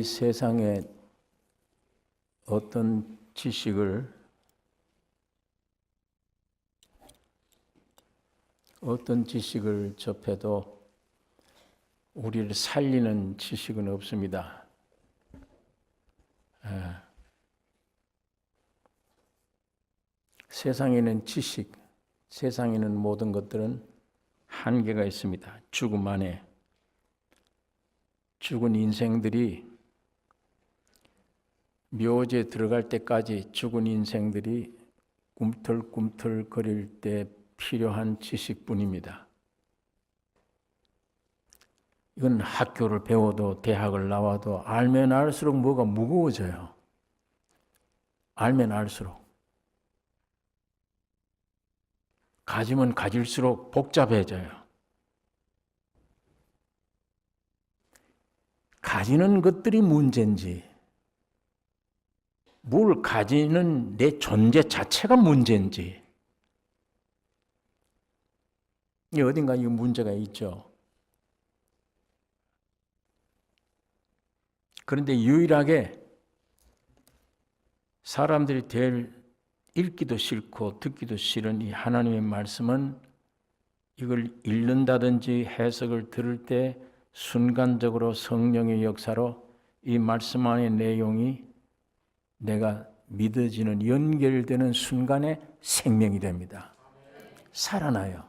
이 세상에 어떤 지식을 접해도 우리를 살리는 지식은 없습니다. 세상에는 지식, 세상에는 모든 것들은 한계가 있습니다. 죽음 안에. 죽은 인생들이 묘지에 들어갈 때까지 죽은 인생들이 꿈틀꿈틀 거릴 때 필요한 지식뿐입니다. 이건 학교를 배워도 대학을 나와도 알면 알수록 뭐가 무거워져요. 알면 알수록. 가지면 가질수록 복잡해져요. 가지는 것들이 문제인지, 뭘 가지는 내 존재 자체가 문제인지, 어딘가 이 문제가 있죠. 그런데 유일하게 사람들이 읽기도 싫고 듣기도 싫은 이 하나님의 말씀은 이걸 읽는다든지 해석을 들을 때 순간적으로 성령의 역사로 이 말씀 안의 내용이 내가 믿어지는, 연결되는 순간에 생명이 됩니다. 살아나요.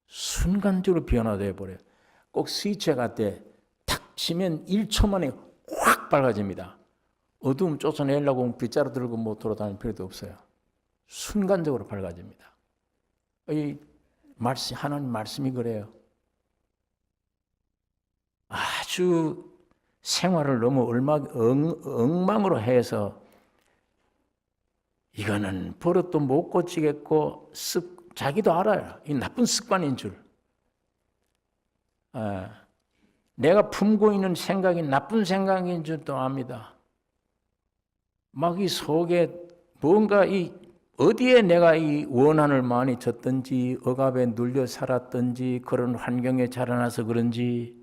순간적으로 변화되어 버려요. 꼭 스위치 같아 탁 치면 1초 만에 확 밝아집니다. 어두움 쫓아내려고 빗자루 들고 뭐 돌아다닐 필요도 없어요. 순간적으로 밝아집니다. 이 말씀, 하나님 말씀이 그래요. 아주 생활을 너무 엉망으로 해서 이거는 버릇도 못 고치겠고 자기도 알아요. 이 나쁜 습관인 줄. 내가 품고 있는 생각이 나쁜 생각인 줄도 압니다. 막 이 속에 뭔가 어디에 내가 이 원한을 많이 줬든지 억압에 눌려 살았든지 그런 환경에 자라나서 그런지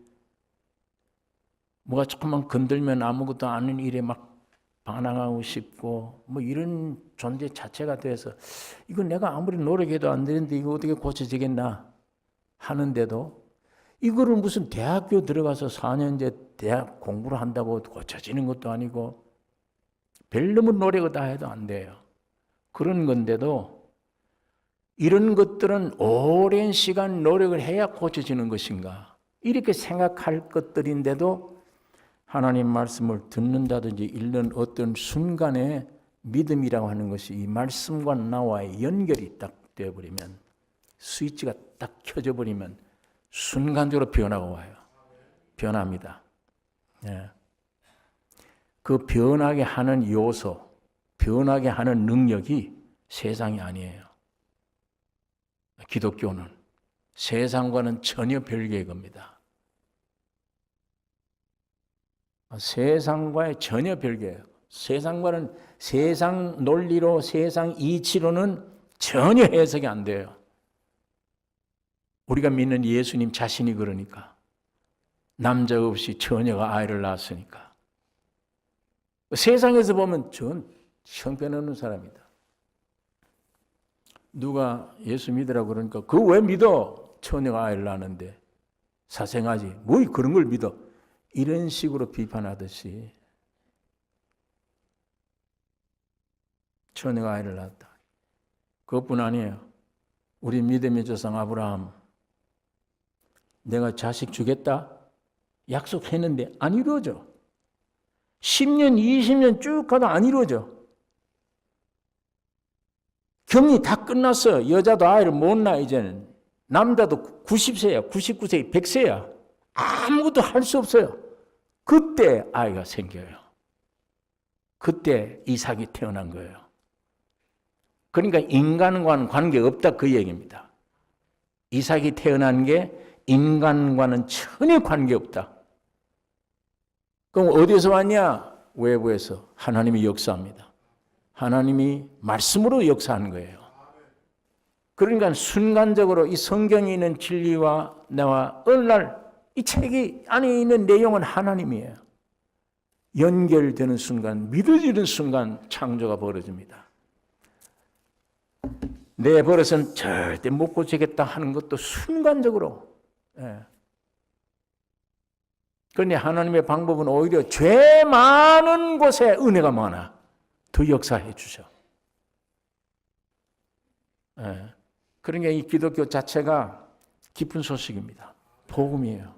뭐가 조금만 건들면 아무것도 아닌 일에 막 반항하고 싶고 뭐 이런 존재 자체가 돼서 이거 내가 아무리 노력해도 안 되는데 이거 어떻게 고쳐지겠나 하는데도 이거를 무슨 대학교 들어가서 4년제 대학 공부를 한다고 고쳐지는 것도 아니고 별놈의 노력을 다 해도 안 돼요. 그런 건데도 이런 것들은 오랜 시간 노력을 해야 고쳐지는 것인가 이렇게 생각할 것들인데도 하나님 말씀을 듣는다든지 읽는 어떤 순간에 믿음이라고 하는 것이 이 말씀과 나와의 연결이 딱 되어버리면 스위치가 딱 켜져 버리면 순간적으로 변화가 와요. 변합니다. 예. 그 변하게 하는 요소, 변하게 하는 능력이 세상이 아니에요. 기독교는 세상과는 전혀 별개의 겁니다. 세상과의 전혀 별개예요. 세상과는 세상 논리로, 세상 이치로는 전혀 해석이 안 돼요. 우리가 믿는 예수님 자신이 그러니까. 남자 없이 처녀가 아이를 낳았으니까. 세상에서 보면 전 형편없는 사람이다. 누가 예수 믿으라고 그러니까 그거 왜 믿어? 처녀가 아이를 낳았는데 사생하지. 뭐 그런 걸 믿어? 이런 식으로 비판하듯이 처녀가 아이를 낳았다. 그것뿐 아니에요. 우리 믿음의 조상 아브라함 내가 자식 주겠다 약속했는데 안 이루어져. 10년, 20년 쭉 가도 안 이루어져. 격리 다 끝났어. 여자도 아이를 못 낳아 이제는. 남자도 90세야, 99세, 100세야. 아무것도 할 수 없어요. 그때 아이가 생겨요. 그때 이삭이 태어난 거예요. 그러니까 인간과는 관계없다 그 얘기입니다. 이삭이 태어난 게 인간과는 전혀 관계없다. 그럼 어디서 왔냐? 외부에서 하나님이 역사합니다. 하나님이 말씀으로 역사하는 거예요. 그러니까 순간적으로 이 성경에 있는 진리와 나와 어느 날 이 책이 안에 있는 내용은 하나님이에요. 연결되는 순간, 믿어지는 순간 창조가 벌어집니다. 내 버릇은 절대 못 고치겠다 하는 것도 순간적으로. 그런데 하나님의 방법은 오히려 죄 많은 곳에 은혜가 많아 더 역사해 주셔. 그러니까 이 기독교 자체가 기쁜 소식입니다. 복음이에요.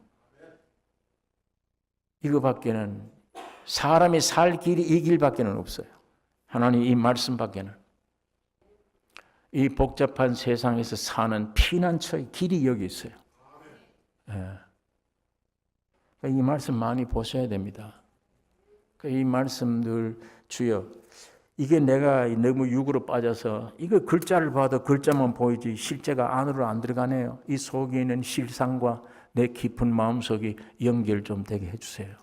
이거밖에는, 사람이 살 길이 이 길밖에는 없어요. 하나님 이 말씀밖에는. 이 복잡한 세상에서 사는 피난처의 길이 여기 있어요. 이 말씀 많이 보셔야 됩니다. 이 말씀들, 주여, 이게 내가 너무 육으로 빠져서 이거 글자를 봐도 글자만 보이지 실제가 안으로 안 들어가네요. 이 속에 있는 실상과 내 깊은 마음속이 연결 좀 되게 해주세요.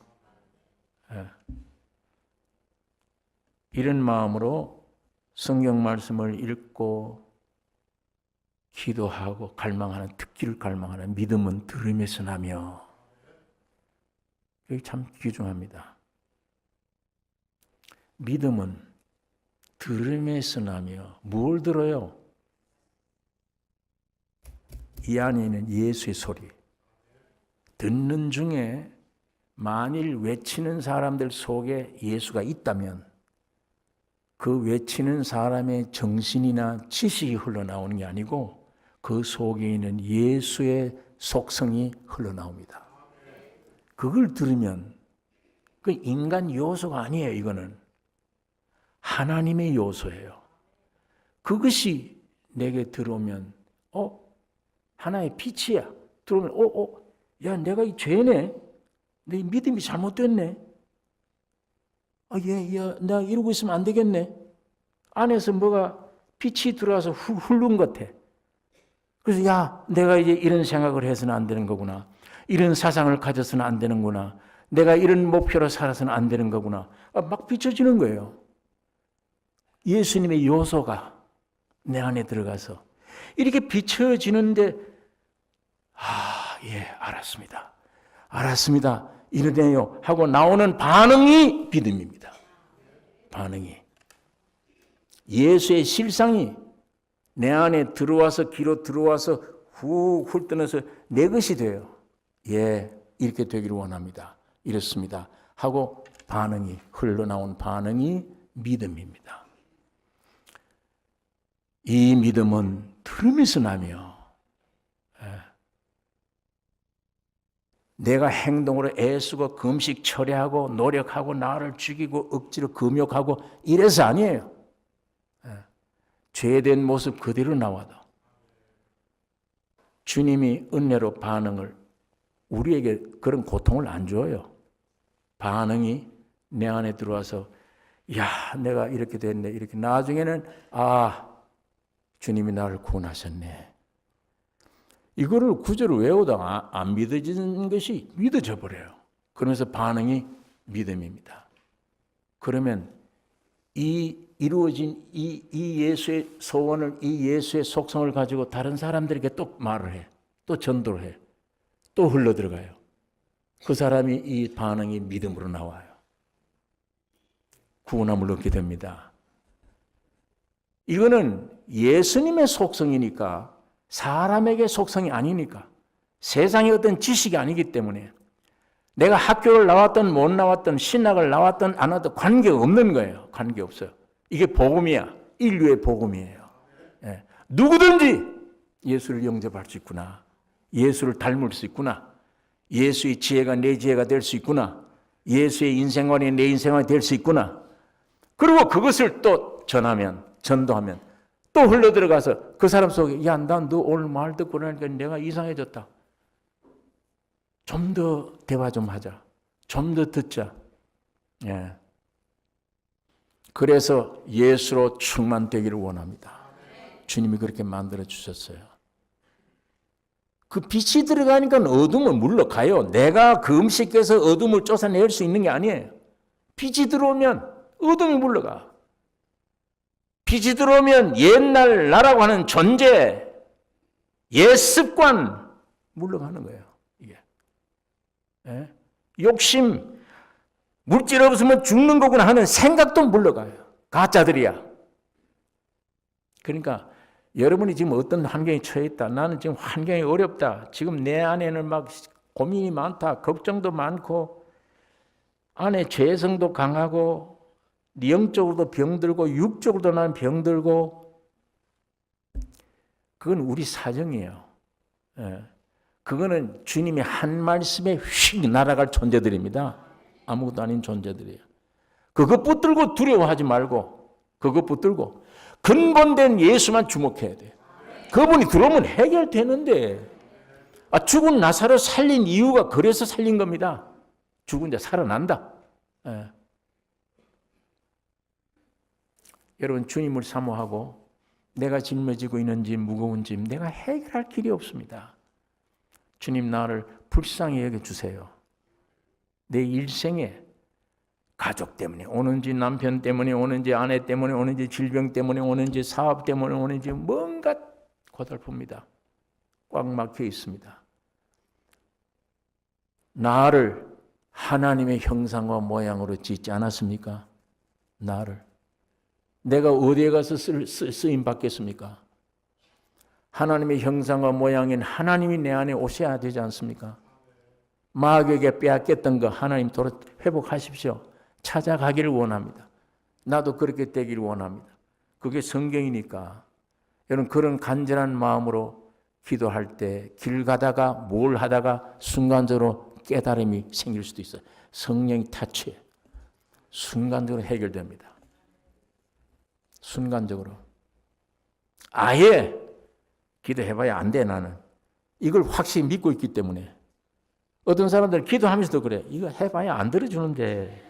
이런 마음으로 성경 말씀을 읽고 기도하고 갈망하는, 듣기를 갈망하는 믿음은 들음에서 나며, 이게 참 귀중합니다. 믿음은 들음에서 나며, 뭘 들어요? 이 안에 있는 예수의 소리. 듣는 중에 만일 외치는 사람들 속에 예수가 있다면 그 외치는 사람의 정신이나 지식이 흘러나오는 게 아니고 그 속에 있는 예수의 속성이 흘러나옵니다. 그걸 들으면 그 인간 요소가 아니에요. 이거는 하나님의 요소예요. 그것이 내게 들어오면 하나의 빛이야. 들어오면 야, 내가 이 죄네. 내 믿음이 잘못됐네. 나 이러고 있으면 안 되겠네. 안에서 뭐가 빛이 들어와서 훑는 것 같아. 그래서 야, 내가 이제 이런 생각을 해서는 안 되는 거구나. 이런 사상을 가져서는 안 되는구나. 내가 이런 목표로 살아서는 안 되는 거구나. 막 비춰지는 거예요. 예수님의 요소가 내 안에 들어가서 이렇게 비춰지는데 예, 알았습니다. 이러네요 하고 나오는 반응이 믿음입니다. 반응이. 예수의 실상이 내 안에 들어와서, 귀로 들어와서 훅 훑어내서 내 것이 돼요. 예, 이렇게 되기를 원합니다. 이렇습니다 하고 반응이, 흘러나온 반응이 믿음입니다. 이 믿음은 들음에서 나며, 내가 행동으로 애쓰고 금식 철회하고 노력하고 나를 죽이고 억지로 금욕하고 이래서 아니에요. 죄된 모습 그대로 나와도 주님이 은혜로 반응을, 우리에게 그런 고통을 안 줘요. 반응이 내 안에 들어와서 야, 내가 이렇게 됐네. 이렇게 나중에는 주님이 나를 구원하셨네. 이거를 구절을 외우다가 안 믿어지는 것이 믿어져 버려요. 그러면서 반응이 믿음입니다. 그러면 이 이루어진 이 예수의 소원을, 이 예수의 속성을 가지고 다른 사람들에게 또 말을 해. 또 전도를 해. 또 흘러 들어가요. 그 사람이 이 반응이 믿음으로 나와요. 구원함을 얻게 됩니다. 이거는 예수님의 속성이니까, 사람에게 속성이 아니니까, 세상의 어떤 지식이 아니기 때문에 내가 학교를 나왔든 못 나왔든 신학을 나왔든 안 나왔든 관계없는 거예요. 관계없어요. 이게 복음이야. 인류의 복음이에요. 누구든지 예수를 영접할 수 있구나. 예수를 닮을 수 있구나. 예수의 지혜가 내 지혜가 될 수 있구나. 예수의 인생관이 내 인생관이 될 수 있구나. 그리고 그것을 또 전도하면 또 흘러들어가서 그 사람 속에 난 너 오늘 말 듣고 나니까 내가 이상해졌다. 좀 더 대화 좀 하자. 좀 더 듣자. 그래서 예수로 충만되기를 원합니다. 주님이 그렇게 만들어 주셨어요. 그 빛이 들어가니까 어둠은 물러가요. 내가 그 음식에서 어둠을 쫓아낼 수 있는 게 아니에요. 빛이 들어오면 어둠이 물러가. 빛이 들어오면 옛날 나라고 하는 존재, 옛 습관 물러가는 거예요. 이게 욕심, 물질 없으면 죽는 거구나 하는 생각도 물러가요. 가짜들이야. 그러니까 여러분이 지금 어떤 환경에 처해 있다. 나는 지금 환경이 어렵다. 지금 내 안에는 막 고민이 많다. 걱정도 많고 안에 죄성도 강하고 영적으로도 병들고 육적으로도 나는 병들고 그건 우리 사정이에요. 예. 그거는 주님의 한 말씀에 휙 날아갈 존재들입니다. 아무것도 아닌 존재들이에요. 그것 붙들고 두려워하지 말고 그것 붙들고 근본된 예수만 주목해야 돼요. 그분이 들어오면 해결되는데 죽은 나사로 살린 이유가 그래서 살린 겁니다. 죽은 자 살아난다. 예. 여러분 주님을 사모하고 내가 짊어지고 있는 짐 무거운 짐 내가 해결할 길이 없습니다. 주님 나를 불쌍히 여겨주세요. 내 일생에 가족 때문에 오는지 남편 때문에 오는지 아내 때문에 오는지 질병 때문에 오는지 사업 때문에 오는지 뭔가 고달픕니다. 꽉 막혀 있습니다. 나를 하나님의 형상과 모양으로 짓지 않았습니까? 나를. 내가 어디에 가서 쓰임 받겠습니까? 하나님의 형상과 모양인 하나님이 내 안에 오셔야 되지 않습니까? 마귀에게 빼앗겼던 거 하나님 회복하십시오. 찾아가기를 원합니다. 나도 그렇게 되기를 원합니다. 그게 성경이니까 여러분 그런 간절한 마음으로 기도할 때 길 가다가 뭘 하다가 순간적으로 깨달음이 생길 수도 있어요. 성령이 타치해 순간적으로 해결됩니다. 순간적으로 아예 기도해봐야 안 돼. 나는 이걸 확실히 믿고 있기 때문에. 어떤 사람들은 기도하면서도 그래. 이거 해봐야 안 들어주는데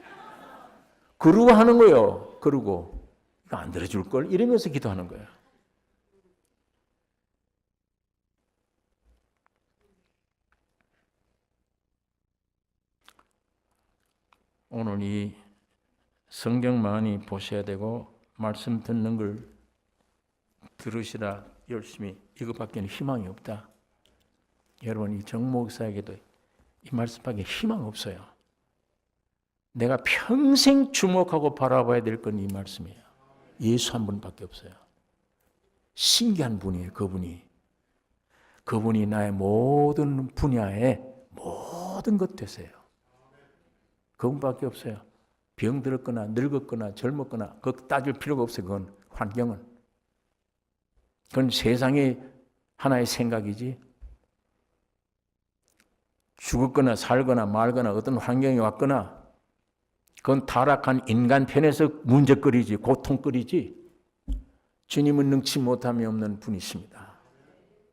그러고 하는 거예요. 그러고 이거 안 들어줄걸 이러면서 기도하는 거예요. 오늘 이 성경 많이 보셔야 되고 말씀 듣는 걸 들으시라 열심히 이것밖에는 희망이 없다. 여러분 이 정 목사에게도 이 말씀밖에 희망 없어요. 내가 평생 주목하고 바라봐야 될 건 이 말씀이에요. 예수 한 분밖에 없어요. 신기한 분이에요. 그분이 나의 모든 분야에 모든 것 되세요. 그분밖에 없어요. 병들었거나 늙었거나 젊었거나 그거 따질 필요가 없어요. 그건 환경은. 그건 세상의 하나의 생각이지. 죽었거나 살거나 말거나 어떤 환경이 왔거나 그건 타락한 인간 편에서 문제거리지 고통거리지 주님은 능치 못함이 없는 분이십니다.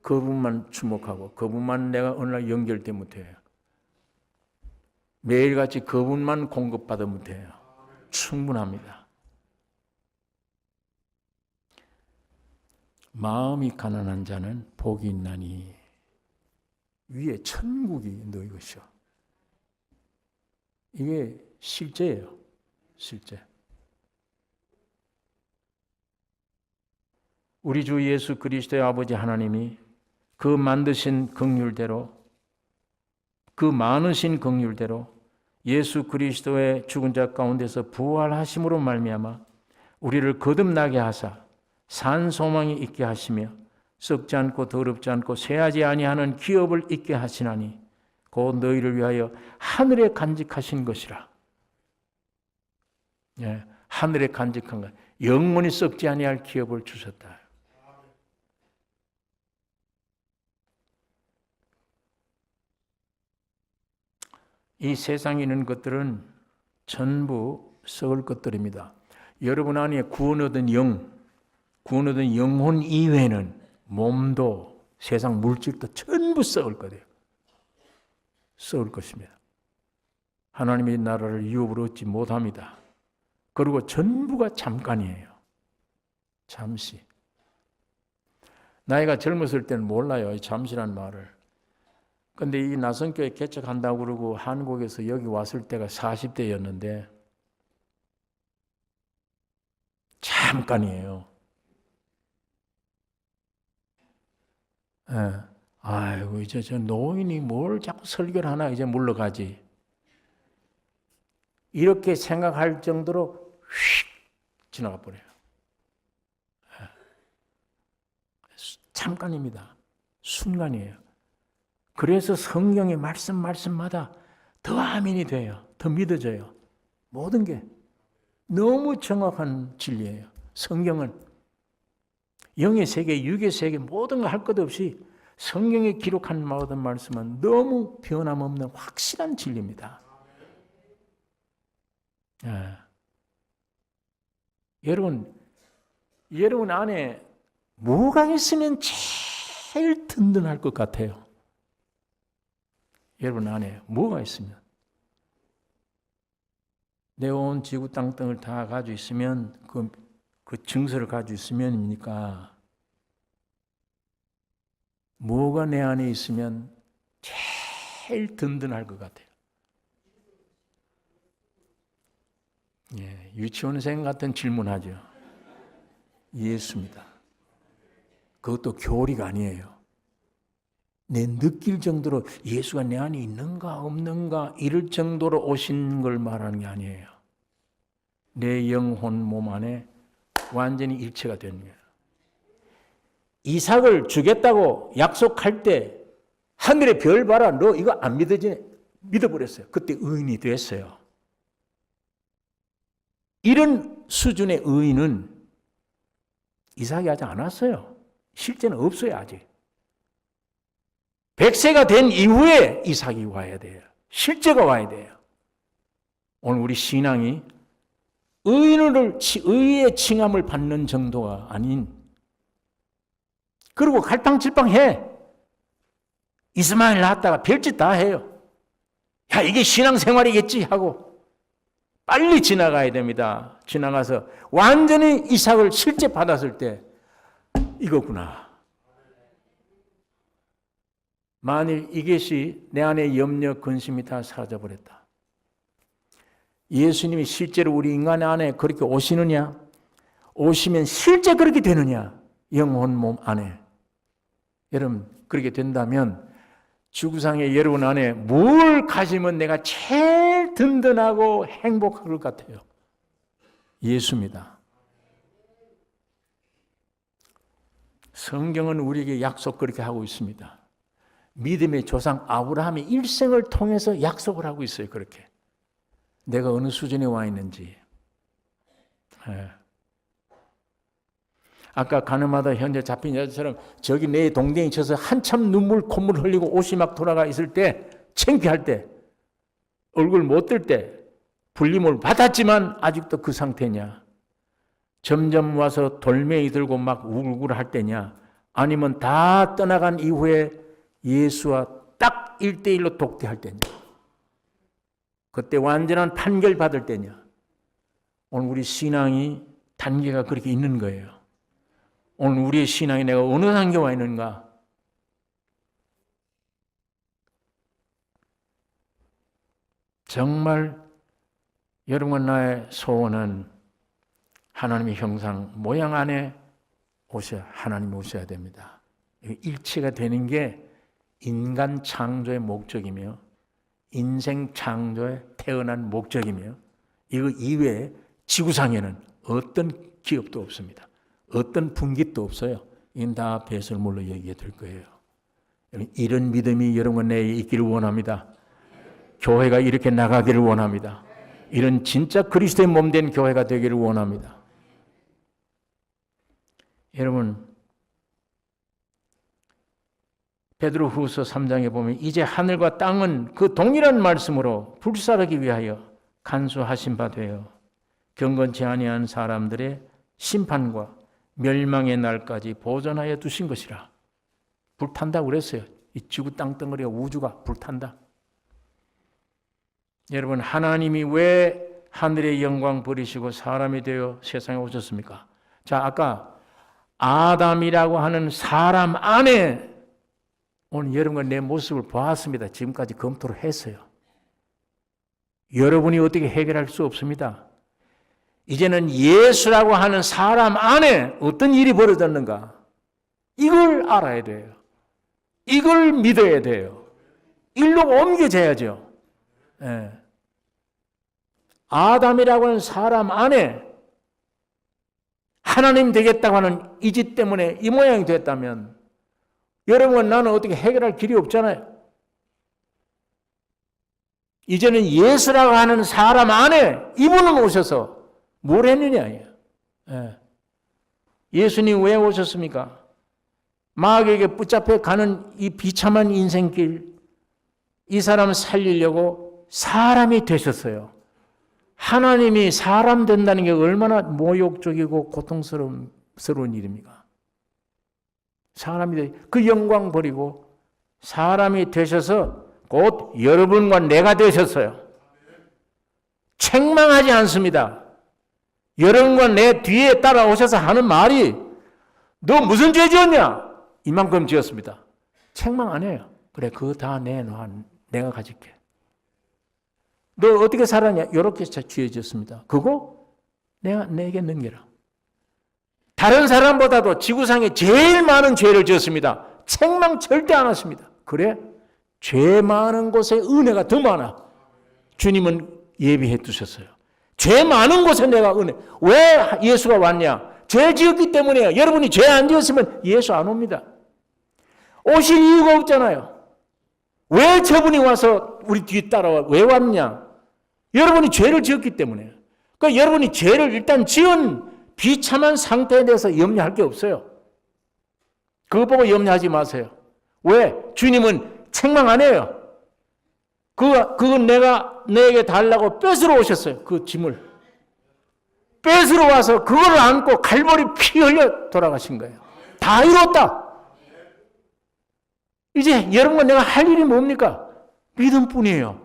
그분만 주목하고 그분만 내가 어느 날 연결되면 돼요. 매일같이 그분만 공급받으면 돼요. 충분합니다. 마음이 가난한 자는 복이 있나니 위에 천국이 너희 것이요. 이게 실제예요. 실제. 우리 주 예수 그리스도의 아버지 하나님이 그 만드신 긍휼대로 그 많으신 긍휼대로 예수 그리스도의 죽은 자 가운데서 부활하심으로 말미암아 우리를 거듭나게 하사 산 소망이 있게 하시며 썩지 않고 더럽지 않고 쇠하지 아니하는 기업을 있게 하시나니 곧 너희를 위하여 하늘에 간직하신 것이라. 예, 하늘에 간직한 것, 영원히 썩지 아니할 기업을 주셨다. 이 세상에 있는 것들은 전부 썩을 것들입니다. 여러분 안에 구원 얻은 영혼 이외에는 몸도 세상 물질도 전부 썩을 거예요. 썩을 것입니다. 하나님의 나라를 유업으로 얻지 못합니다. 그리고 전부가 잠깐이에요. 잠시. 나이가 젊었을 때는 몰라요. 이 잠시란 말을. 근데 이 나성교회 개척한다고 그러고 한국에서 여기 왔을 때가 40대였는데 잠깐이에요. 예. 아이고 이제 저 노인이 뭘 자꾸 설교를 하나 이제 물러가지. 이렇게 생각할 정도로 휙 지나가 버려요. 잠깐입니다. 순간이에요. 그래서 성경의 말씀마다 더 아멘이 돼요. 더 믿어져요. 모든 게 너무 정확한 진리예요. 성경은 영의 세계, 육의 세계 모든 거 할 것 없이 성경에 기록한 모든 말씀은 너무 변함없는 확실한 진리입니다. 여러분 안에 뭐가 있으면 제일 든든할 것 같아요? 여러분 안에 뭐가 있으면? 내 온 지구 땅등을 다 가지고 있으면 그 증서를 가지고 있으면입니까? 뭐가 내 안에 있으면 제일 든든할 것 같아요? 유치원생 같은 질문하죠. 예수입니다. 그것도 교리가 아니에요. 내 느낄 정도로 예수가 내 안에 있는가 없는가 이럴 정도로 오신 걸 말하는 게 아니에요. 내 영혼 몸 안에 완전히 일체가 되는 거예요. 이삭을 주겠다고 약속할 때 하늘의 별 봐라 너 이거 안 믿어지네 믿어버렸어요. 그때 의인이 됐어요. 이런 수준의 의인은 이삭이 아직 안 왔어요. 실제는 없어요 아직. 100세가 된 이후에 이삭이 와야 돼요. 실제가 와야 돼요. 오늘 우리 신앙이 의의 칭함을 받는 정도가 아닌 그리고 갈팡질팡해. 이스마엘 낳았다가 별짓 다 해요. 야 이게 신앙생활이겠지 하고 빨리 지나가야 됩니다. 지나가서 완전히 이삭을 실제 받았을 때 이거구나. 만일 이것이 내 안에 염려, 근심이 다 사라져버렸다. 예수님이 실제로 우리 인간 안에 그렇게 오시느냐? 오시면 실제 그렇게 되느냐? 영혼 몸 안에. 여러분 그렇게 된다면 지구상에 여러분 안에 뭘 가지면 내가 제일 든든하고 행복할 것 같아요? 예수입니다. 성경은 우리에게 약속 그렇게 하고 있습니다. 믿음의 조상 아브라함의 일생을 통해서 약속을 하고 있어요. 그렇게. 내가 어느 수준에 와 있는지. 아까 가늠하다 현재 잡힌 여자처럼 저기 내 동댕이 쳐서 한참 눈물 콧물 흘리고 옷이 막 돌아가 있을 때 창피할 때 얼굴 못 들 때 불림을 받았지만 아직도 그 상태냐. 점점 와서 돌멩이 들고 막 우글우글 때냐. 아니면 다 떠나간 이후에 예수와 딱 1대1로 독대할 때냐. 그때 완전한 판결 받을 때냐. 오늘 우리 신앙이 단계가 그렇게 있는 거예요. 오늘 우리의 신앙이 내가 어느 단계에 와 있는가. 정말 여러분과 나의 소원은 하나님의 형상 모양 안에 하나님이 오셔야 됩니다. 일치가 되는 게 인간 창조의 목적이며 인생 창조에 태어난 목적이며 이거 이외에 지구상에는 어떤 기업도 없습니다. 어떤 분깃도 없어요. 이건 다 배설물로 여기게 될 거예요. 이런 믿음이 여러분 내에 있기를 원합니다. 교회가 이렇게 나가기를 원합니다. 이런 진짜 그리스도의 몸된 교회가 되기를 원합니다. 여러분 베드로후서 3장에 보면 이제 하늘과 땅은 그 동일한 말씀으로 불사르기 위하여 간수하신 바 되어 경건치 아니한 사람들의 심판과 멸망의 날까지 보존하여 두신 것이라. 불탄다고 그랬어요. 이 지구 땅덩어리가 우주가 불탄다. 여러분 하나님이 왜 하늘의 영광 버리시고 사람이 되어 세상에 오셨습니까? 자 아까 아담이라고 하는 사람 안에 오늘 여러분과 내 모습을 보았습니다. 지금까지 검토를 했어요. 여러분이 어떻게 해결할 수 없습니다. 이제는 예수라고 하는 사람 안에 어떤 일이 벌어졌는가? 이걸 알아야 돼요. 이걸 믿어야 돼요. 일로 옮겨져야죠. 예. 아담이라고 하는 사람 안에 하나님 되겠다고 하는 이지 때문에 이 모양이 됐다면 여러분, 나는 어떻게 해결할 길이 없잖아요. 이제는 예수라고 하는 사람 안에 이분은 오셔서 뭘 했느냐. 예수님 왜 오셨습니까? 마귀에게 붙잡혀 가는 이 비참한 인생길, 이 사람을 살리려고 사람이 되셨어요. 하나님이 사람 된다는 게 얼마나 모욕적이고 고통스러운 일입니까? 사람이 그 영광 버리고 사람이 되셔서 곧 여러분과 내가 되셨어요. 책망하지 않습니다. 여러분과 내 뒤에 따라오셔서 하는 말이 너 무슨 죄 지었냐? 이만큼 지었습니다. 책망 안 해요. 그래, 그거 다 내놔. 내가 가질게. 너 어떻게 살았냐? 이렇게 죄 지었습니다. 그거 내게 넘겨라. 다른 사람보다도 지구상에 제일 많은 죄를 지었습니다. 책망 절대 안 하십니다. 그래? 죄 많은 곳에 은혜가 더 많아. 주님은 예비해 두셨어요. 죄 많은 곳에 내가 은혜. 왜 예수가 왔냐? 죄 지었기 때문에요. 여러분이 죄 안 지었으면 예수 안 옵니다. 오실 이유가 없잖아요. 왜 저분이 와서 우리 뒤에 따라와? 왜 왔냐? 여러분이 죄를 지었기 때문에. 그러니까 여러분이 죄를 일단 지은 비참한 상태에 대해서 염려할 게 없어요. 그거 보고 염려하지 마세요. 왜? 주님은 책망 안 해요. 그건 내게 달라고 뺏으러 오셨어요. 그 짐을. 뺏으러 와서 그걸 안고 갈보리 피 흘려 돌아가신 거예요. 다 이뤘다. 이제 여러분과 내가 할 일이 뭡니까? 믿음뿐이에요.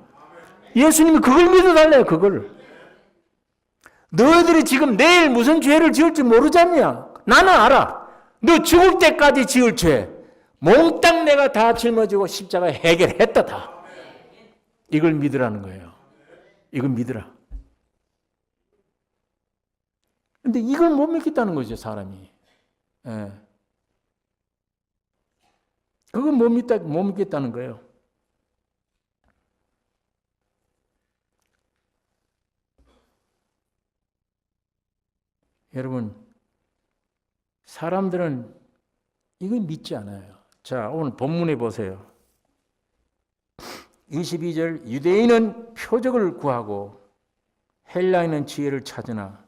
예수님이 그걸 믿어달래요. 그걸. 너희들이 지금 내일 무슨 죄를 지을지 모르잖냐? 나는 알아. 너 죽을 때까지 지을 죄 몽땅 내가 다 짊어지고 십자가에 해결했다. 다. 이걸 믿으라는 거예요. 이걸 믿으라. 근데 이걸 못 믿겠다는 거죠, 사람이. 예. 그걸 못 믿겠다는 거예요. 여러분, 사람들은 이걸 믿지 않아요. 자, 오늘 본문에 보세요. 22절, 유대인은 표적을 구하고 헬라인은 지혜를 찾으나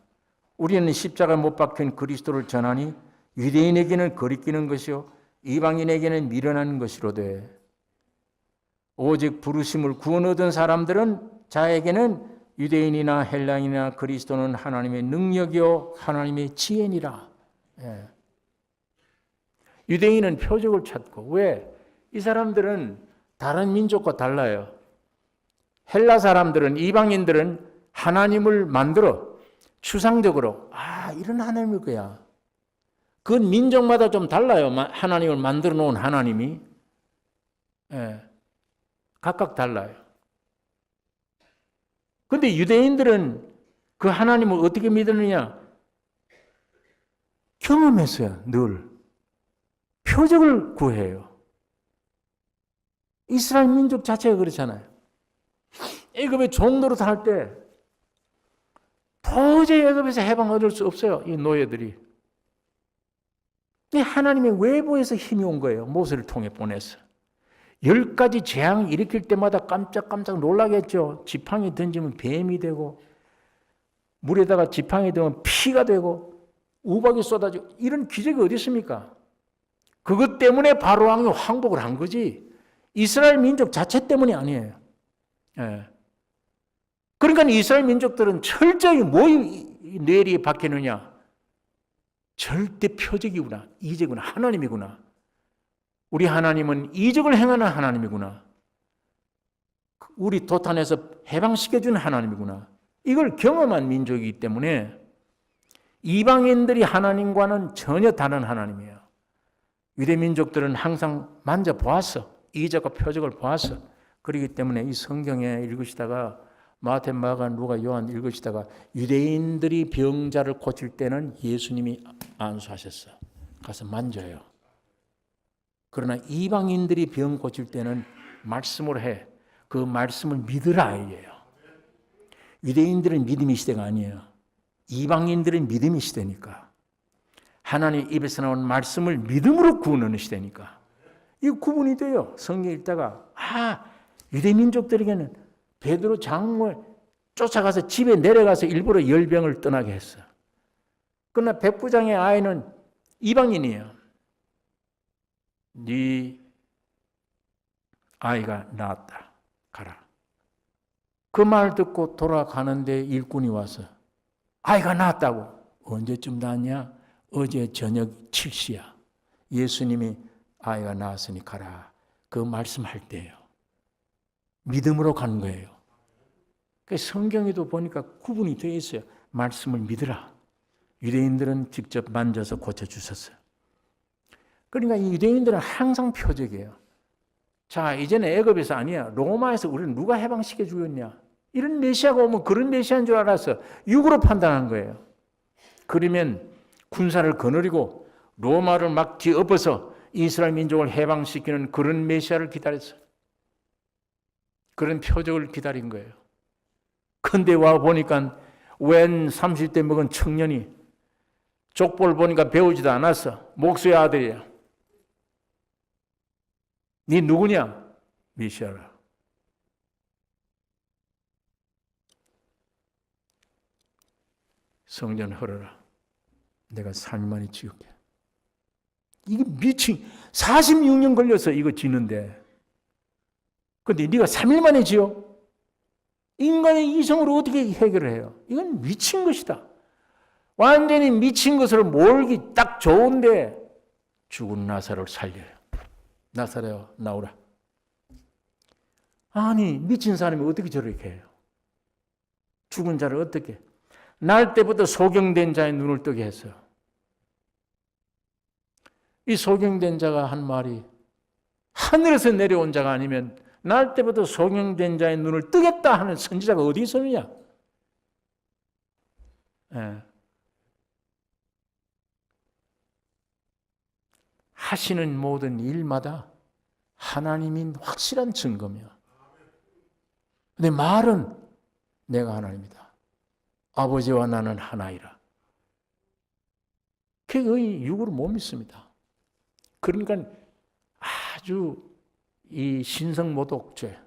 우리는 십자가 못 박힌 그리스도를 전하니 유대인에게는 거리끼는 것이요 이방인에게는 미련한 것이로되 오직 부르심을 구원 얻은 사람들은 자에게는 유대인이나 헬라인이나 그리스도는 하나님의 능력이요 하나님의 지혜니라. 예. 유대인은 표적을 찾고, 왜? 이 사람들은 다른 민족과 달라요. 헬라 사람들은, 이방인들은 하나님을 만들어 추상적으로 이런 하나님일 거야. 그건 민족마다 좀 달라요. 하나님을 만들어 놓은 하나님이. 예. 각각 달라요. 근데 유대인들은 그 하나님을 어떻게 믿느냐? 경험했어요. 늘. 표적을 구해요. 이스라엘 민족 자체가 그렇잖아요. 애굽에 종노릇 할 때 도저히 애굽에서 해방 얻을 수 없어요. 이 노예들이. 하나님의 외부에서 힘이 온 거예요. 모세를 통해 보내서. 10가지 재앙 일으킬 때마다 깜짝깜짝 놀라겠죠. 지팡이 던지면 뱀이 되고 물에다가 지팡이 던지면 피가 되고 우박이 쏟아지고 이런 기적이 어디 있습니까? 그것 때문에 바로 왕이 항복을 한 거지 이스라엘 민족 자체 때문이 아니에요. 예. 그러니까 이스라엘 민족들은 철저히 뇌리에 박히느냐? 절대 표적이구나, 이적이구나, 하나님이구나. 우리 하나님은 이적을 행하는 하나님이구나. 우리 도탄에서 해방시켜주는 하나님이구나. 이걸 경험한 민족이기 때문에 이방인들이 하나님과는 전혀 다른 하나님이에요. 유대 민족들은 항상 만져보았어. 이적과 표적을 보았어. 그렇기 때문에 이 성경에 읽으시다가 마태, 마가, 누가, 요한 읽으시다가 유대인들이 병자를 고칠 때는 예수님이 안수하셨어요. 가서 만져요. 그러나 이방인들이 병 고칠 때는 말씀으로 해. 그 말씀을 믿으라 이게요. 유대인들은 믿음의 시대가 아니에요. 이방인들은 믿음의 시대니까. 하나님 입에서 나온 말씀을 믿음으로 구원하는 시대니까. 이거 구분이 돼요. 성경 읽다가 유대 민족들에게는 베드로 장로를 쫓아가서 집에 내려가서 일부러 열병을 떠나게 했어. 그러나 백부장의 아이는 이방인이에요. 네 아이가 낳았다. 가라. 그 말 듣고 돌아가는데 일꾼이 와서 아이가 낳았다고. 언제쯤 낳았냐? 어제 저녁 7시야. 예수님이 아이가 낳았으니 가라. 그 말씀할 때예요. 믿음으로 간 거예요. 성경에도 보니까 구분이 되어 있어요. 말씀을 믿으라. 유대인들은 직접 만져서 고쳐주셨어요. 그러니까 이 유대인들은 항상 표적이에요. 자, 이제는 애굽에서 아니야. 로마에서 우리는 누가 해방시켜 주겠냐. 이런 메시아가 오면 그런 메시아인 줄 알아서 육으로 판단한 거예요. 그러면 군사를 거느리고 로마를 막 뒤엎어서 이스라엘 민족을 해방시키는 그런 메시아를 기다렸어요. 그런 표적을 기다린 거예요. 근데 와 보니까 웬 30대 먹은 청년이 족보를 보니까 배우지도 않았어. 목수의 아들이야. 네 누구냐? 메시아라. 성전 헐어라. 내가 3일 만에 지을게. 이게 미친 46년 걸려서 이거 지는데 근데 네가 3일 만에 지어? 인간의 이성으로 어떻게 해결을 해요? 이건 미친 것이다. 완전히 미친 것으로 몰기 딱 좋은데 죽은 나사로를 살려요. 나사로야 나오라. 아니 미친 사람이 어떻게 저렇게 해요? 죽은 자를 어떻게? 날 때부터 소경된 자의 눈을 뜨게 했어요. 이 소경된 자가 한 말이 하늘에서 내려온 자가 아니면 날 때부터 소경된 자의 눈을 뜨겠다 하는 선지자가 어디 있었느냐? 하시는 모든 일마다 하나님인 확실한 증거며 근데 말은 내가 하나님이다. 아버지와 나는 하나이라. 그의 육으로 못 믿습니다. 그러니까 아주 이 신성모독죄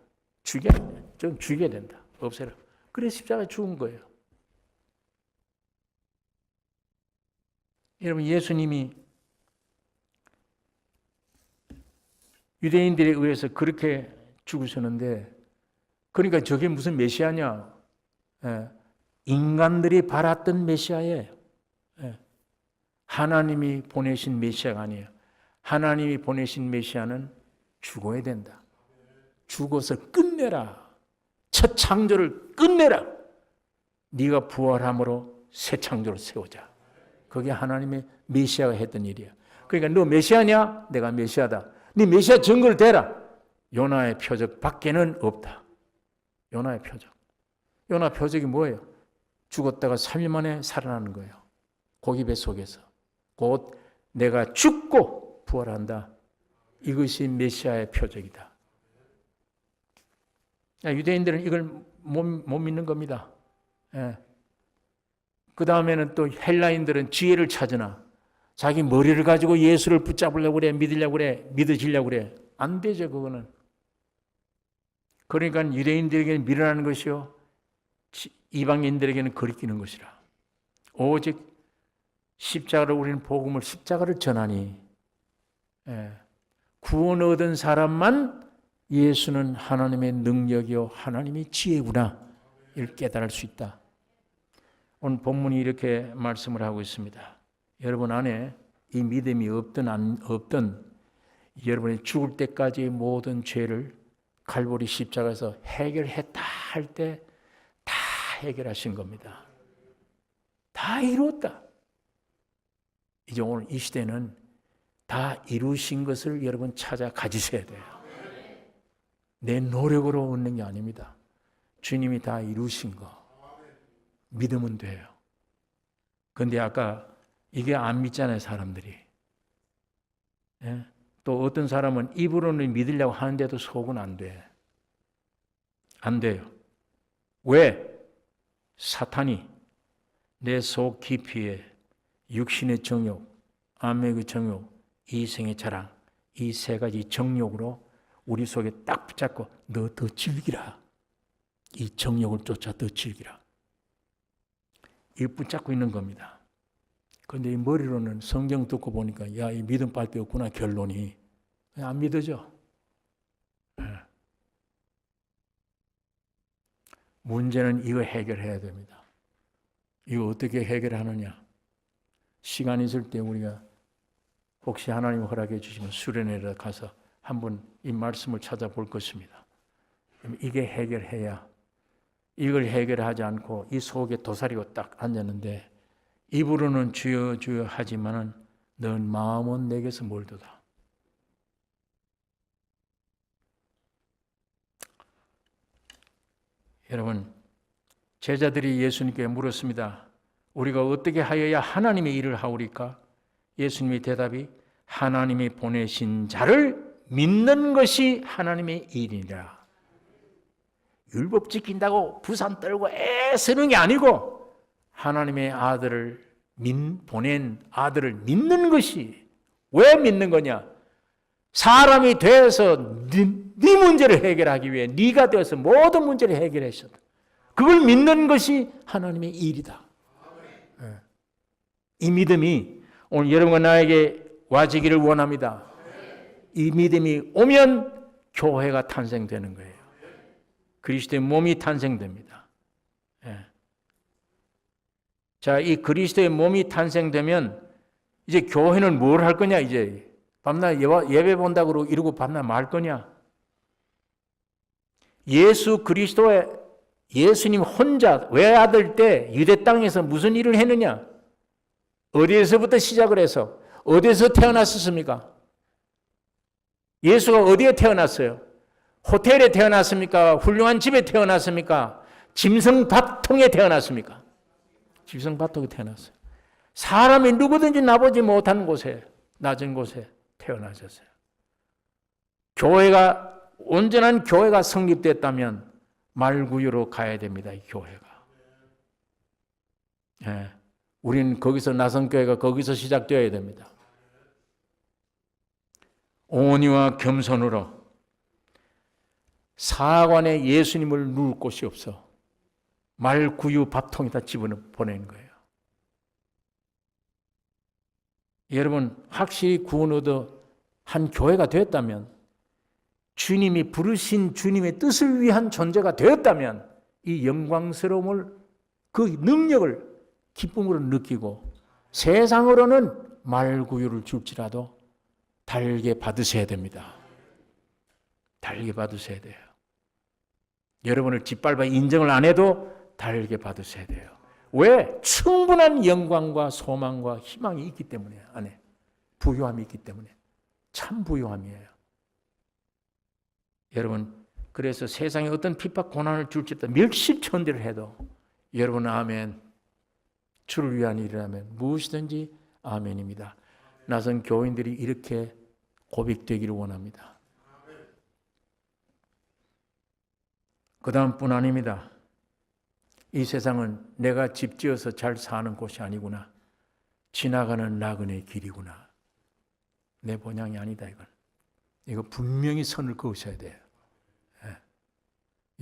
좀 죽여야 된다. 없애라. 그래 십자가에 죽은 거예요. 여러분 예수님이 유대인들에 의해서 그렇게 죽으셨는데 그러니까 저게 무슨 메시아냐? 인간들이 바랐던 메시아예요. 하나님이 보내신 메시아가 아니에요. 하나님이 보내신 메시아는 죽어야 된다. 죽어서 끝내라. 첫 창조를 끝내라. 네가 부활함으로 새 창조를 세우자. 그게 하나님의 메시아가 했던 일이야. 그러니까 너 메시아냐? 내가 메시아다. 네 메시아 증거를 대라. 요나의 표적 밖에는 없다. 요나의 표적. 요나 표적이 뭐예요? 죽었다가 3일 만에 살아나는 거예요. 고기 뱃속에서. 곧 내가 죽고 부활한다. 이것이 메시아의 표적이다. 유대인들은 이걸 못 믿는 겁니다. 그 다음에는 또 헬라인들은 지혜를 찾으나 자기 머리를 가지고 예수를 붙잡으려고 그래, 믿으려고 그래, 믿어지려고 그래. 안 되죠, 그거는. 그러니까 유대인들에게는 미련한 것이요, 이방인들에게는 거리끼는 것이라. 오직 십자가를 우리는 복음을 십자가를 전하니 구원 얻은 사람만 예수는 하나님의 능력이요 하나님의 지혜구나 이를 깨달을 수 있다. 오늘 본문이 이렇게 말씀을 하고 있습니다. 여러분 안에 이 믿음이 없던 여러분이 죽을 때까지의 모든 죄를 갈보리 십자가에서 해결했다 할 때 다 해결하신 겁니다. 다 이루었다. 이제 오늘 이 시대는 다 이루신 것을 여러분 찾아 가지셔야 돼요. 내 노력으로 얻는 게 아닙니다. 주님이 다 이루신 거 믿으면 돼요. 그런데 아까 이게 안 믿잖아요, 사람들이. 또 어떤 사람은 입으로는 믿으려고 하는데도 속은 안 돼. 안 돼요. 왜? 사탄이 내 속 깊이에 육신의 정욕, 암의 정욕, 이생의 자랑, 이 세 가지 정욕으로 우리 속에 딱 붙잡고 너 더 즐기라. 이 정욕을 쫓아 더 즐기라. 이 붙잡고 있는 겁니다. 그런데 이 머리로는 성경 듣고 보니까 야, 이 믿음 빨대 없구나 결론이. 안 믿어져. 문제는 이거 해결해야 됩니다. 이거 어떻게 해결하느냐? 시간 있을 때 우리가 혹시 하나님 허락해 주시면 수련회에 가서 한번 이 말씀을 찾아볼 것입니다. 이게 해결해야, 이걸 해결하지 않고 이 속에 도사리고 딱 앉았는데 입으로는 주여 주여 하지만은 넌 마음은 내게서 멀도다. 여러분, 제자들이 예수님께 물었습니다. 우리가 어떻게 하여야 하나님의 일을 하오리까? 예수님의 대답이 하나님이 보내신 자를 믿는 것이 하나님의 일이라. 율법 지킨다고 부산 떨고 애쓰는 게 아니고 하나님의 아들을 보낸 아들을 믿는 것이, 왜 믿는 거냐? 사람이 되어서 네 문제를 해결하기 위해 네가 되어서 모든 문제를 해결했었다. 그걸 믿는 것이 하나님의 일이다. 이 믿음이 오늘 여러분과 나에게 와지기를 원합니다. 이 믿음이 오면 교회가 탄생되는 거예요. 그리스도의 몸이 탄생됩니다. 자, 이 그리스도의 몸이 탄생되면 이제 교회는 뭘 할 거냐? 이제 밤낮 예배 본다고 이러고 밤낮 말 거냐? 예수 그리스도의 예수님 혼자 외아들 때 유대 땅에서 무슨 일을 했느냐? 어디에서부터 시작을 해서 어디에서 태어났었습니까? 예수가 어디에 태어났어요? 호텔에 태어났습니까? 훌륭한 집에 태어났습니까? 짐승밥통에 태어났습니까? 짐승밥통에 태어났어요. 사람이 누구든지 나보지 못한 곳에, 낮은 곳에 태어나셨어요. 교회가, 온전한 교회가 성립됐다면 말구유로 가야 됩니다. 이 교회가. 우리는 거기서 나선교회가 거기서 시작되어야 됩니다. 온유와 겸손으로 사관에 예수님을 누울 곳이 없어 말구유 밥통에다 집어보내는 거예요. 여러분, 확실히 구원 얻어 한 교회가 되었다면, 주님이 부르신 주님의 뜻을 위한 존재가 되었다면 이 영광스러움을, 그 능력을 기쁨으로 느끼고 세상으로는 말구유를 줄지라도 달게 받으셔야 됩니다. 달게 받으셔야 돼요. 여러분을 짓밟아 인정을 안 해도 달게 받으셔야 돼요. 왜? 충분한 영광과 소망과 희망이 있기 때문에, 안에 부유함이 있기 때문에. 참 부유함이에요. 여러분, 그래서 세상에 어떤 핍박 고난을 줄지라도 멸시천대를 해도 여러분 아멘, 주를 위한 일이라면 무엇이든지 아멘입니다. 나선 교인들이 이렇게 고백되기를 원합니다. 그 다음뿐 아닙니다. 이 세상은 내가 집 지어서 잘 사는 곳이 아니구나. 지나가는 나그네의 길이구나. 내 본향이 아니다, 이건. 이거 분명히 선을 그으셔야 돼요.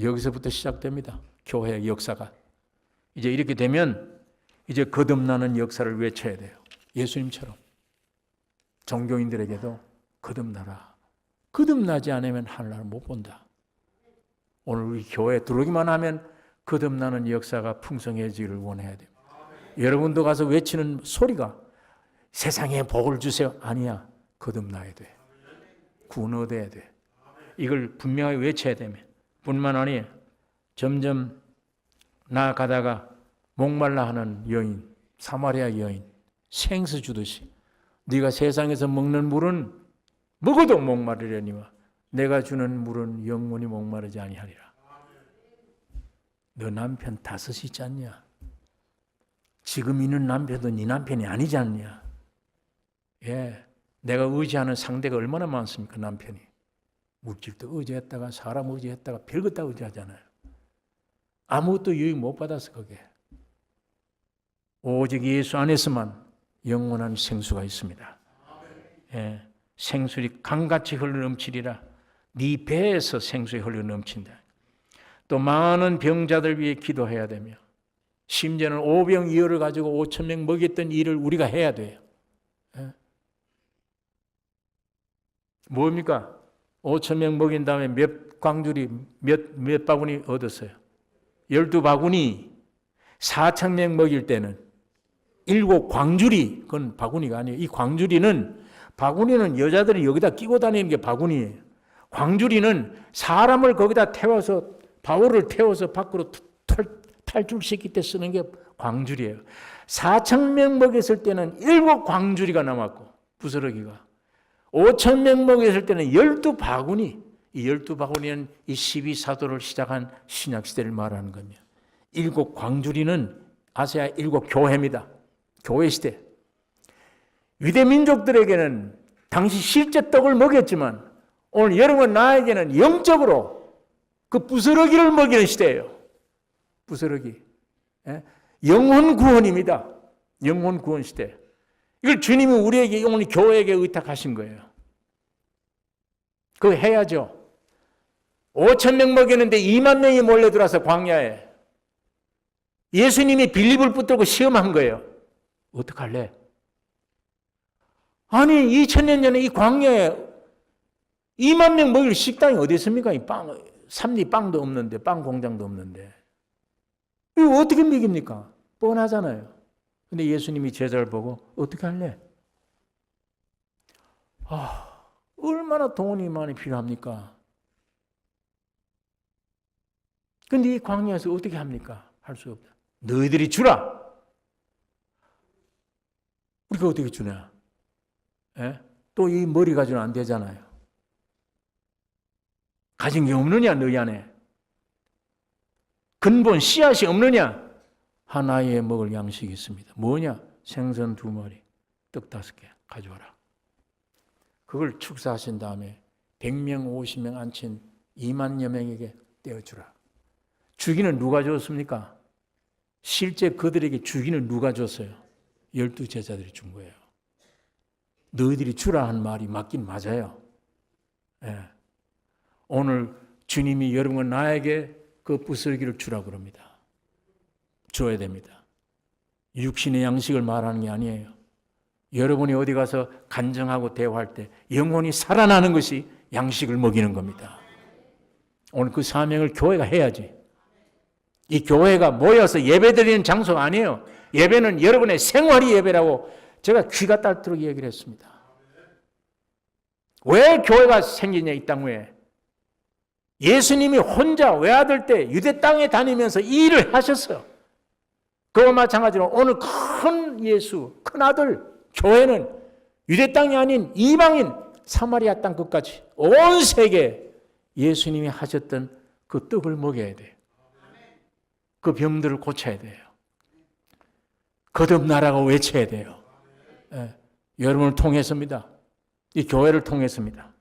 여기서부터 시작됩니다. 교회의 역사가. 이제 이렇게 되면 이제 거듭나는 역사를 외쳐야 돼요. 예수님처럼. 종교인들에게도 거듭나라. 거듭나지 않으면 하늘나라를 못 본다. 오늘 우리 교회에 들어오기만 하면 거듭나는 역사가 풍성해지기를 원해야 됩니다. 여러분도 가서 외치는 소리가 세상에 복을 주세요. 아니야. 거듭나야 돼. 구원 얻어야 돼. 이걸 분명하게 외쳐야 되면 뿐만 아니에요. 점점 나아가다가 목말라 하는 여인, 사마리아 여인, 생수 주듯이 네가 세상에서 먹는 물은 먹어도 목마르려니와 내가 주는 물은 영원히 목마르지 아니하리라. 너 남편 5 있지 않냐? 지금 있는 남편도 네 남편이 아니지 않냐? 예, 내가 의지하는 상대가 얼마나 많습니까? 남편이. 물질도 의지했다가 사람 의지했다가 별것 다 의지하잖아요. 아무것도 유익 못 받았어, 거기에. 오직 예수 안에서만 영원한 생수가 있습니다. 예, 생수리 강같이 흘러넘치리라. 네 배에서 생수에 흘러넘친다. 또 많은 병자들 위해 기도해야 되며 심지어는 오병이어를 가지고 5,000명 먹였던 일을 우리가 해야 돼요. 예? 뭡니까? 5,000명 먹인 다음에 몇 광주리 몇 바구니 얻었어요? 12바구니. 4,000명 먹일 때는 7광주리. 그건 바구니가 아니에요. 이 바구니는 여자들이 여기다 끼고 다니는 게 바구니예요. 광주리는 사람을 거기다 태워서 바울을 태워서 밖으로 탈출시킬 때 쓰는 게 광주리예요. 4,000명 먹였을 때는 7광주리가 남았고 부스러기가 5,000명 먹였을 때는 12바구니. 이 12바구니는 이 12사도를 시작한 신약시대를 말하는 겁니다. 7광주리는 아시아 7교회입니다. 교회시대. 유대민족들에게는 당시 실제 떡을 먹였지만 오늘 여러분 나에게는 영적으로 그 부스러기를 먹이는 시대예요. 부스러기. 영혼 구원입니다. 영혼 구원 시대. 이걸 주님이 우리에게 오늘 교회에게 의탁하신 거예요. 그거 해야죠. 5,000명 먹였는데 2만 명이 몰려들어서 광야에 예수님이 빌립을 붙들고 시험한 거예요. 어떡할래? 아니 2000년 전에 이 광야에 2만 명 먹일 식당이 어디 있습니까? 이 삼리 빵도 없는데, 빵 공장도 없는데. 이거 어떻게 먹입니까? 뻔하잖아요. 근데 예수님이 제자를 보고 어떻게 할래? 얼마나 돈이 많이 필요합니까? 근데 이 광야에서 어떻게 합니까? 할 수 없다. 너희들이 주라. 우리가 어떻게 주냐? 또 이 머리 가지고는 안 되잖아요. 가진 게 없느냐 너희 안에? 근본 씨앗이 없느냐? 하나에 먹을 양식이 있습니다. 뭐냐? 생선 2마리, 떡 5개 가져와라. 그걸 축사하신 다음에 100명, 50명 앉힌 2만여 명에게 떼어주라. 주기는 누가 줬습니까? 실제 그들에게 주기는 누가 줬어요? 12 제자들이 준 거예요. 너희들이 주라 한 말이 맞긴 맞아요. 오늘 주님이 여러분과 나에게 그 부스러기를 주라 그럽니다. 줘야 됩니다. 육신의 양식을 말하는 게 아니에요. 여러분이 어디 가서 간증하고 대화할 때 영혼이 살아나는 것이 양식을 먹이는 겁니다. 오늘 그 사명을 교회가 해야지. 이 교회가 모여서 예배드리는 장소가 아니에요. 예배는 여러분의 생활이 예배라고 제가 귀가 닳도록 얘기를 했습니다. 왜 교회가 생기냐 이 땅 위에. 예수님이 혼자 외아들 때 유대 땅에 다니면서 이 일을 하셨어요. 그와 마찬가지로 오늘 큰 예수, 큰 아들 교회는 유대 땅이 아닌 이방인 사마리아 땅 끝까지 온 세계 예수님이 하셨던 그 떡을 먹여야 돼요. 그 병들을 고쳐야 돼요. 거듭나라고 외쳐야 돼요. 여러분을 통해서입니다. 이 교회를 통해서입니다.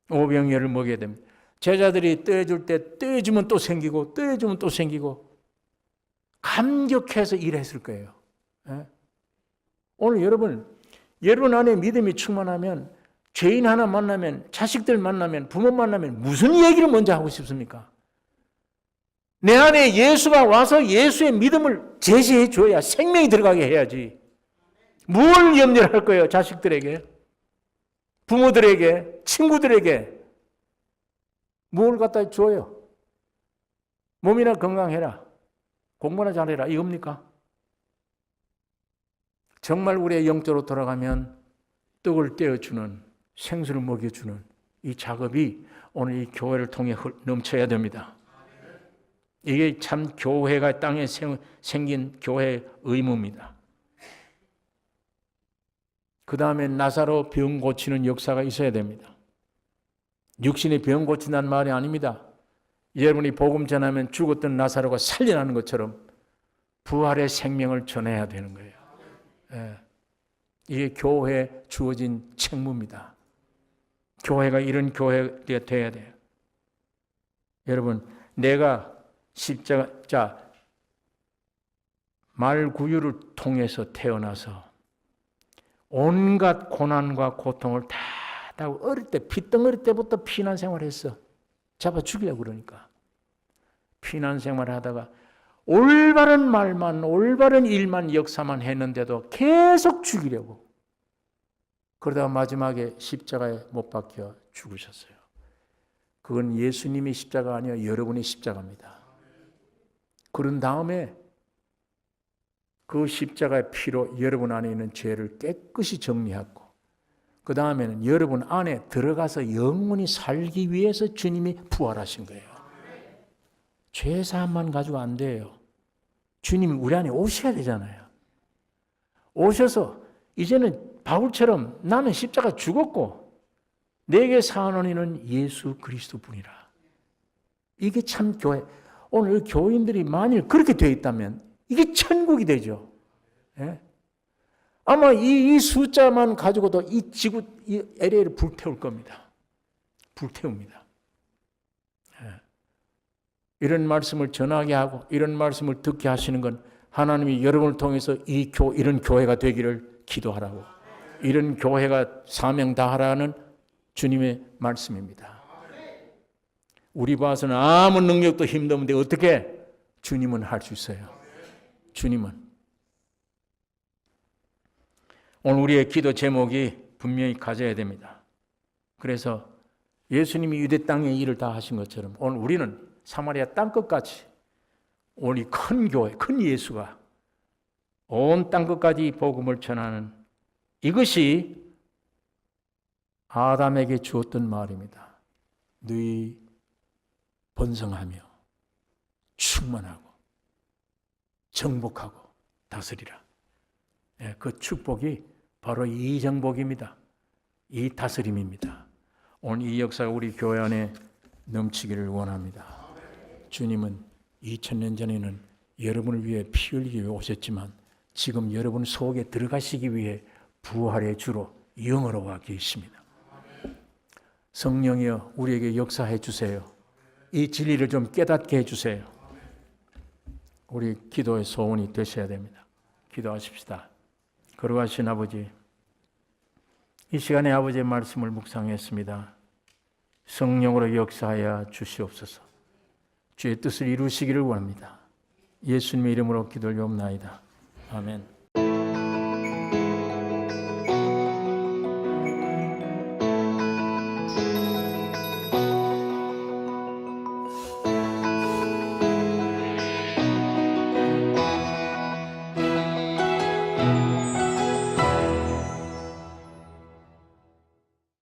오병이어를 먹여야 됩니다. 제자들이 떼어줄 때 떼어주면 또 생기고 떼어주면 또 생기고 감격해서 일했을 거예요. 오늘 여러분 안에 믿음이 충만하면 죄인 하나 만나면 자식들 만나면 부모 만나면 무슨 얘기를 먼저 하고 싶습니까? 내 안에 예수가 와서 예수의 믿음을 제시해 줘야 생명이 들어가게 해야지. 뭘 염려를 할 거예요? 자식들에게, 부모들에게, 친구들에게 뭘 갖다 줘요? 몸이나 건강해라, 공부나 잘해라, 이겁니까? 정말 우리의 영적으로 돌아가면 떡을 떼어주는, 생수를 먹여주는 이 작업이 오늘 이 교회를 통해 넘쳐야 됩니다. 이게 참 교회가 땅에 생긴 교회의 의무입니다. 그 다음에 나사로 병 고치는 역사가 있어야 됩니다. 육신의 병 고친다는 말이 아닙니다. 여러분이 복음 전하면 죽었던 나사로가 살려나는 것처럼 부활의 생명을 전해야 되는 거예요. 이게 교회에 주어진 책무입니다. 교회가 이런 교회가 되어야 돼요. 여러분, 내가 십자가, 말구유를 통해서 태어나서 온갖 고난과 고통을 다 어릴 때, 핏덩어리 때부터 피난 생활했어. 잡아 죽이려고 그러니까. 피난 생활하다가 올바른 말만, 올바른 일만, 역사만 했는데도 계속 죽이려고. 그러다가 마지막에 십자가에 못 박혀 죽으셨어요. 그건 예수님의 십자가 아니라 여러분의 십자가입니다. 그런 다음에 그 십자가의 피로 여러분 안에 있는 죄를 깨끗이 정리하고, 그 다음에는 여러분 안에 들어가서 영원히 살기 위해서 주님이 부활하신 거예요. 죄 사함만 가지고 안 돼요. 주님이 우리 안에 오셔야 되잖아요. 오셔서 이제는 바울처럼 나는 십자가 죽었고 내게 사는 이는 예수 그리스도 뿐이라. 이게 참 교회. 오늘 교인들이 만일 그렇게 되어 있다면 이게 천국이 되죠. 예? 아마 이 숫자만 가지고도 이 지구, 이 LA를 불태울 겁니다. 불태웁니다. 예. 이런 말씀을 전하게 하고 이런 말씀을 듣게 하시는 건 하나님이 여러분을 통해서 이런 교회가 되기를 기도하라고, 이런 교회가 사명 다하라는 주님의 말씀입니다. 우리 봐서는 아무 능력도 힘도 없는데 어떻게 주님은 할 수 있어요. 주님은. 오늘 우리의 기도 제목이 분명히 가져야 됩니다. 그래서 예수님이 유대 땅에 일을 다 하신 것처럼 오늘 우리는 사마리아 땅끝까지, 오늘 이 큰 교회, 큰 예수가 온 땅끝까지 복음을 전하는, 이것이 아담에게 주었던 말입니다. 너희 번성하며 충만하고 정복하고 다스리라. 그 축복이 바로 이 정복입니다. 이 다스림입니다. 오늘 이 역사가 우리 교회 안에 넘치기를 원합니다. 주님은 2000년 전에는 여러분을 위해 피 흘리기 위해 오셨지만 지금 여러분 속에 들어가시기 위해 부활의 주로 영으로 와 계십니다. 성령이여 우리에게 역사해 주세요. 이 진리를 좀 깨닫게 해주세요. 우리 기도의 소원이 되셔야 됩니다. 기도하십시다. 거룩하신 아버지, 이 시간에 아버지의 말씀을 묵상했습니다. 성령으로 역사하여 주시옵소서. 주의 뜻을 이루시기를 원합니다. 예수님의 이름으로 기도를 옵나이다. 아멘.